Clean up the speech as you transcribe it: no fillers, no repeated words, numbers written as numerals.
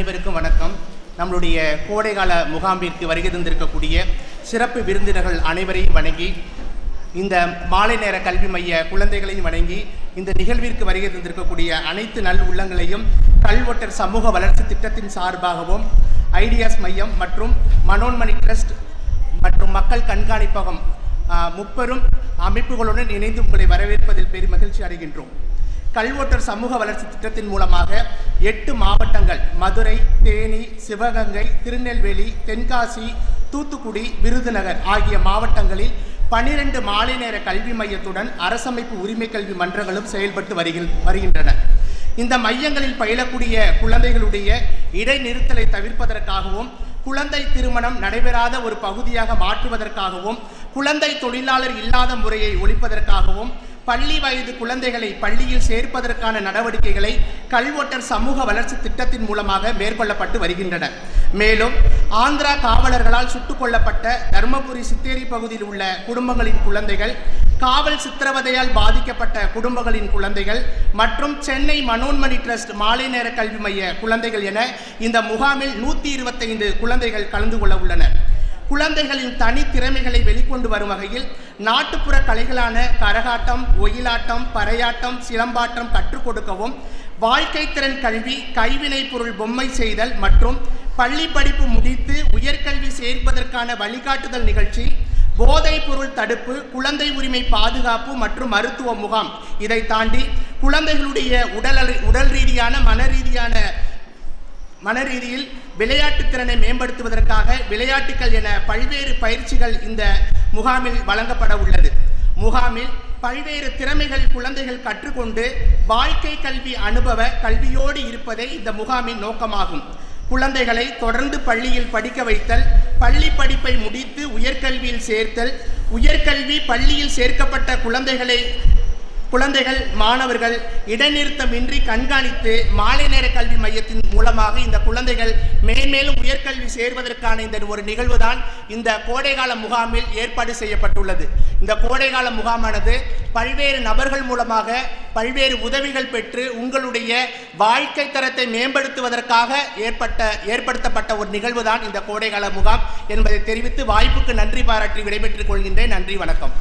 அனைவருக்கும் வணக்கம். நம்மளுடைய கோடைகால முகாமிற்கு வருகை தந்திருக்கக்கூடிய சிறப்பு விருந்தினர்கள் அனைவரையும் வணங்கி, இந்த மாலை நேர கல்வி மைய குழந்தைகளையும் வணங்கி, இந்த நிகழ்விற்கு வருகை தந்திருக்கக்கூடிய அனைத்து நல் உள்ளங்களையும் கல்வொட்டர் சமூக வளர்ச்சி திட்டத்தின் சார்பாகவும் ஐடியாஸ் மையம் மற்றும் மனோன்மணி ட்ரஸ்ட் மற்றும் மக்கள் கண்காணிப்பகம் முப்பெரும் அமைப்புகளுடன் இணைந்து உங்களை வரவேற்பதில் பெரும் மகிழ்ச்சி அடைகின்றோம். கல்வொட்டர் சமூக வளர்ச்சி திட்டத்தின் மூலமாக 8 மாவட்டங்கள் மதுரை, தேனி, சிவகங்கை, திருநெல்வேலி, தென்காசி, தூத்துக்குடி, விருதுநகர் ஆகிய மாவட்டங்களில் 12 மாலை நேர கல்வி மையத்துடன் அரசமைப்பு உரிமை கல்வி மன்றங்களும் செயல்பட்டு வருகின்றன. இந்த மையங்களில் பயிலக்கூடிய குழந்தைகளுடைய இடைநிறுத்தலை தவிர்ப்பதற்காகவும், குழந்தை திருமணம் நடைபெறாத ஒரு பகுதியாக மாற்றுவதற்காகவும், குழந்தை தொழிலாளர் இல்லாத முறையை ஒழிப்பதற்காகவும், பள்ளி வயது குழந்தைகளை பள்ளியில் சேர்ப்பதற்கான நடவடிக்கைகளை கல்வொட்டர் சமூக வளர்ச்சி திட்டத்தின் மூலமாக மேற்கொள்ளப்பட்டு வருகின்றன. மேலும் ஆந்திரா காவலர்களால் சுட்டுக் கொல்லப்பட்ட தர்மபுரி சித்தேரி பகுதியில் உள்ள குடும்பங்களின் குழந்தைகள், காவல் சித்திரவதையால் பாதிக்கப்பட்ட குடும்பங்களின் குழந்தைகள் மற்றும் சென்னை மனோன்மணி ட்ரஸ்ட் மாலை நேர கல்வி மைய குழந்தைகள் என இந்த முகாமில் 125 குழந்தைகள் கலந்து கொள்ள உள்ளனர். குழந்தைகளின் தனித்திறமைகளை வெளிக்கொண்டு வரும் வகையில் நாட்டுப்புற கலைகளான கரகாட்டம், ஒயிலாட்டம், பறையாட்டம், சிலம்பாட்டம் கற்றுக் கொடுக்கவும், வாழ்க்கை திறன் கல்வி, கைவினை பொருள் பொம்மை செய்தல் மற்றும் பள்ளி படிப்பு முடித்து உயர்கல்வி சேர்ப்பதற்கான வழிகாட்டுதல் நிகழ்ச்சி, போதைப் பொருள் தடுப்பு, குழந்தை உரிமை பாதுகாப்பு மற்றும் மருத்துவ முகாம், இதை தாண்டி குழந்தைகளுடைய உடல் ரீதியான மனரீதியில் விளையாட்டு திறனை மேம்படுத்துவதற்காக விளையாட்டுகள் என பல்வேறு பயிற்சிகள் இந்த முகாமில் வழங்கப்பட உள்ளது. முகாமில் பல்வேறு திறமைகள் குழந்தைகள் கற்றுக்கொண்டு வாழ்க்கை கல்வி அனுபவ கல்வியோடு இருப்பதே இந்த முகாமின் நோக்கமாகும். குழந்தைகளை தொடர்ந்து பள்ளியில் படிக்க வைத்தல், பள்ளி படிப்பை முடித்து உயர்கல்வியில் சேர்த்தல், உயர்கல்வி பள்ளியில் சேர்க்கப்பட்ட குழந்தைகள் மாணவர்கள் இடைநிறுத்தமின்றி கண்காணித்து மாலை நேர கல்வி மையத்தின் மூலமாக இந்த குழந்தைகள் மேன்மேலும் உயர்கல்வி சேர்வதற்கான இந்த ஒரு நிகழ்வு தான் இந்த கோடைகால முகாமில் ஏற்பாடு செய்யப்பட்டுள்ளது. இந்த கோடைகால முகாமானது பல்வேறு நபர்கள் மூலமாக பல்வேறு உதவிகள் பெற்று உங்களுடைய வாழ்க்கை தரத்தை மேம்படுத்துவதற்காக ஏற்படுத்தப்பட்ட ஒரு நிகழ்வு தான் இந்த கோடைகால முகாம் என்பதை தெரிவித்து வாய்ப்புக்கு நன்றி பாராட்டி விடைபெற்றுக் கொள்கின்றேன். நன்றி, வணக்கம்.